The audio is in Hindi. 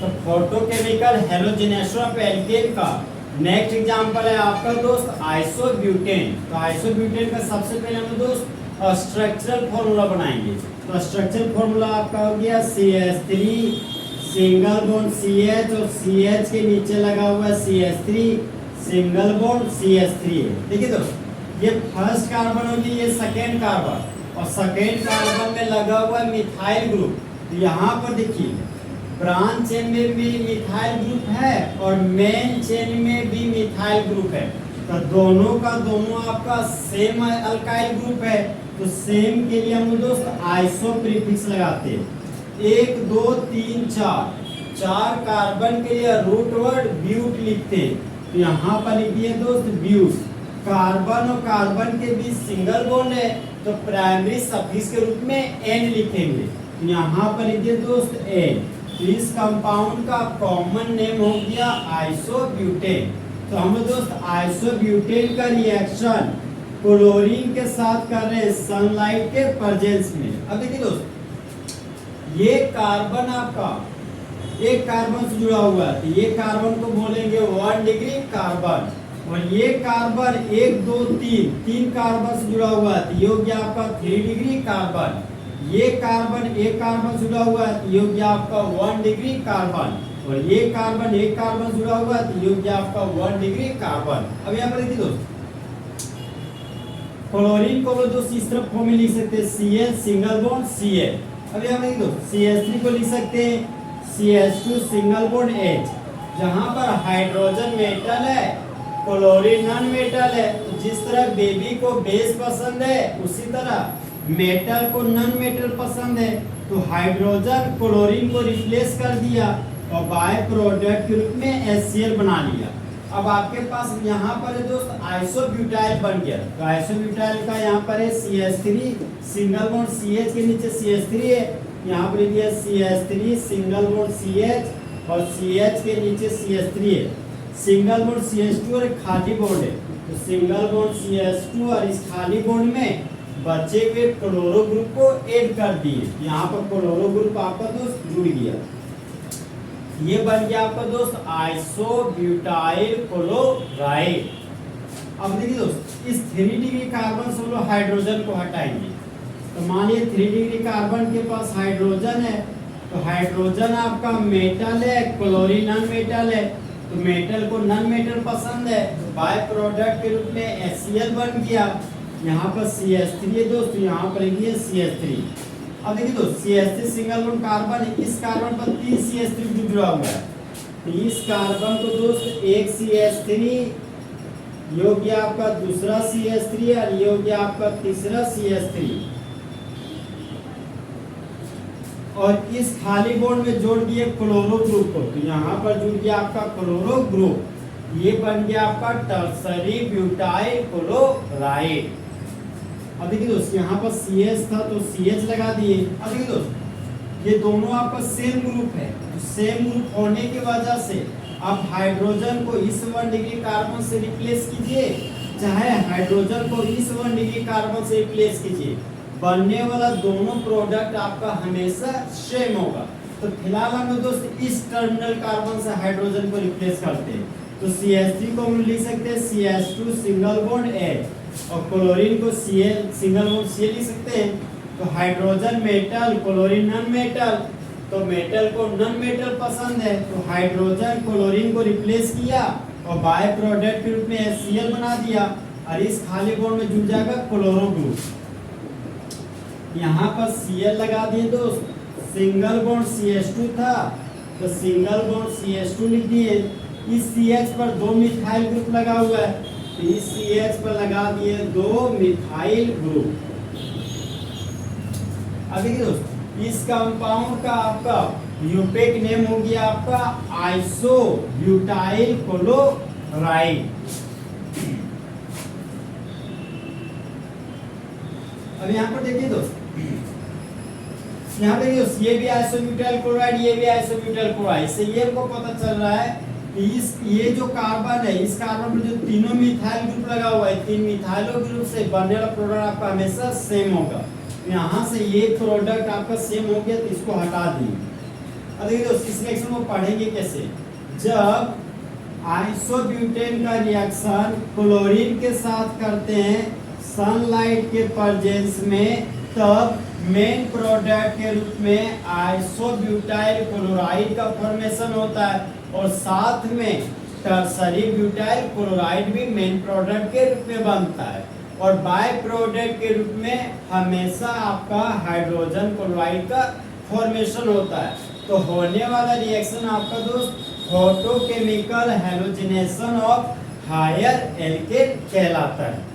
तो फोटोकेमिकल हेलोजेनेशन ऑफ एल्केन का नेक्स्ट एग्जांपल है आपका दोस्त आइसोब्यूटेन। तो आइसोब्यूटेन का सबसे पहले हम दोस्त स्ट्रक्चरल फॉर्मूला बनाएंगे। तो स्ट्रक्चरल फॉर्मूला आपका हो गया CH3 सिंगल बॉन्ड CH और CH के नीचे लगा हुआ है CH3 सिंगल बॉन्ड CH3 है। ठीक है दोस्त, ये फर्स्ट कार्बन होगी, ये सेकेंड कार्बन, और सेकेंड कार्बन में लगा हुआ है मिथाइल ग्रुप। तो यहाँ पर देखिए ब्रांच चेन में भी मिथाइल ग्रुप है और मेन चेन में भी मिथाइल ग्रुप है। तो दोनों का दोनों आपका सेम अल्काइल ग्रुप है। तो सेम के लिए हम दोस्त आइसो प्रीफिक्स लगाते हैं। 1 2 3 4 कार्बन के लिए रूट वर्ड ब्यूट लिखते हैं। तो यहाँ पर लिखिए दोस्त ब्यूट। कार्बन और कार्बन के बीच सिंगल बॉन्ड है तो प्राइमरी सफिक्स के रूप में एन लिखेंगे। यहाँ पर लिखिए दोस्त एन। तो इस कंपाउंड का कॉमन नेम हो गया आइसोब्यूटेन। तो हम दोस्त आइसोब्यूटेन का रिएक्शन क्लोरीन के साथ कर रहे हैं सनलाइट के प्रेजेंस में। अब देखिए दोस्त, ये कार्बन आपका एक कार्बन से जुड़ा हुआ है, तो ये कार्बन को बोलेंगे 1 डिग्री कार्बन, और ये कार्बन 1 2 3 कार्बन से जुड़ा हुआ है, तो ये हो गया आपका 3 डिग्री कार्बन। ये कार्बन एक कार्बन से जुड़ा हुआ है, तो ये हो गया आपका 1 डिग्री कार्बन, और ये कार्बन एक कार्बन से जुड़ा हुआ है, तो ये हो गया आपका 1 डिग्री कार्बन। अब यहाँ पर देखिए दोस्त, क्लोरीन को दोस्त इस तरफ फॉर्म में लिख सकते हैं Cl सिंगल बॉन्ड Cl। अब यहाँ पर दोस्त CH3 को लिख सकते हैं CH2 सिंगल बॉन्ड H। जहाँ पर हाइड्रोजन मेटल है, क्लोरीन नॉन मेटल है। तो जिस तरह बेबी को बेस पसंद है, उसी तरह मेटल को नॉन मेटल पसंद है। तो हाइड्रोजन क्लोरीन को रिप्लेस कर दिया और बाय प्रोडक्ट के रूप में HCl बना लिया। अब आपके पास यहाँ पर है दोस्त आइसोब्यूटाइल बन गया। तो आइसोब्यूटाइल का यहाँ पर है CH3 सिंगल बॉन्ड CH के नीचे CH3 है, यहाँ पर लिखिए CH3 सिंगल बॉन्ड CH और CH के नीचे CH3 है। सिंगल बॉन्ड CH2 और एक खाली बॉन्ड है, तो सिंगल बॉन्ड CH2 और इस खाली बॉन्ड में बचे हुए क्लोरो ग्रुप को ऐड कर दिए। यहाँ पर क्लोरो ग्रुप आपका दोस्त जुड़ गया। ये बन गया आपका दोस्त आइसोब्यूटाइल क्लोराइड। अब देखिए दोस्त, इस 3 डिग्री कार्बन से लोग हाइड्रोजन को हटाएंगे। तो मानिए 3 डिग्री कार्बन के पास हाइड्रोजन है, तो हाइड्रोजन आपका मेटल है, क्लोरीन नॉन मेटल है। तो मेटल को नॉन मेटल पसंद है, तो बाय प्रोडक्ट के रूप में HCl बन गया। यहाँ पर CH3 है दोस्त, यहाँ पर लिखिए CH3। अब देखिए दोस्त, CH3 सिंगल बॉन्ड कार्बन है, इस कार्बन पर 3 CH3 जुड़ा हुआ है। तो इस कार्बन को दोस्त एक CH3, ये हो गया आपका दूसरा CH3 और ये हो गया आपका तीसरा CH3, और इस खाली बॉन्ड में जोड़ दिए क्लोरो ग्रुप को। तो यहाँ पर जुड़ गया आपका क्लोरो ग्रुप, ये बन गया आपका टर्सरी ब्यूटाइल क्लोराइड। अब देखिए दोस्त, यहाँ पर CH था तो CH लगा दिए। अब देखिए दोस्त, ये दोनों आपका सेम ग्रुप है, तो सेम ग्रुप होने की वजह से आप हाइड्रोजन को इस 1 डिग्री कार्बन से रिप्लेस कीजिए, चाहे हाइड्रोजन को इस 1 डिग्री कार्बन से रिप्लेस कीजिए, बनने वाला दोनों प्रोडक्ट आपका हमेशा सेम होगा। तो फिलहाल हम दोस्त इस टर्मिनल कार्बन से हाइड्रोजन को रिप्लेस करते हैं। तो CH3 को हम लिख सकते हैं CH2 सिंगल बॉन्ड H, और क्लोरीन को Cl सिंगल बॉन्ड Cl लिख सकते हैं। तो hydrogen metal, chlorine non metal, तो मेटल को नॉन मेटल पसंद है, तो हाइड्रोजन क्लोरीन को रिप्लेस किया और बाय प्रोडक्ट के रूप में HCl बना दिया, और इस खाली बॉन्ड में जुड़ जाएगा क्लोरो ग्रुप। यहाँ पर Cl लगा दिए दोस्त, सिंगल बॉन्ड CH2 था तो सिंगल बॉन्ड CH2 लिख दिए। इस CH पर 2 मिथाइल ग्रुप लगा हुआ है, तो इस CH पर लगा दिए 2 मिथाइल ग्रुप। अब देखिए दोस्त, इस कंपाउंड का आपका यूपेक नेम हो गया आपका आइसोब्यूटाइल क्लोराइड। अब यहाँ पर देखिए दोस्त, यहाँ पे ये भी आइसोब्यूटाइल क्लोराइड, ये भी आइसोब्यूटाइल क्लोराइड। से ये हमको पता चल रहा है कि ये जो कार्बन है, इस कार्बन पर जो तीनों मिथाइल ग्रुप लगा हुआ है, 3 मिथाइलो ग्रुप से बनने वाला प्रोडक्ट आपका हमेशा सेम होगा। यहाँ से ये प्रोडक्ट आपका सेम हो गया, तो इसको हटा दिए। अब देखिए दोस्तों इस रिएक्शन को पढ़ेंगे कैसे। जब आइसोब्यूटेन का रिएक्शन क्लोरीन के साथ करते हैं सनलाइट के प्रेजेंस में, तब मेन प्रोडक्ट के रूप में आइसोब्यूटाइल क्लोराइड का फॉर्मेशन होता है और साथ में टर्सरी ब्यूटाइल क्लोराइड भी मेन प्रोडक्ट के रूप में बनता है और बाय प्रोडक्ट के रूप में हमेशा आपका हाइड्रोजन क्लोराइड का फॉर्मेशन होता है। तो होने वाला रिएक्शन आपका दोस्त photochemical halogenation of higher alkane कहलाता है।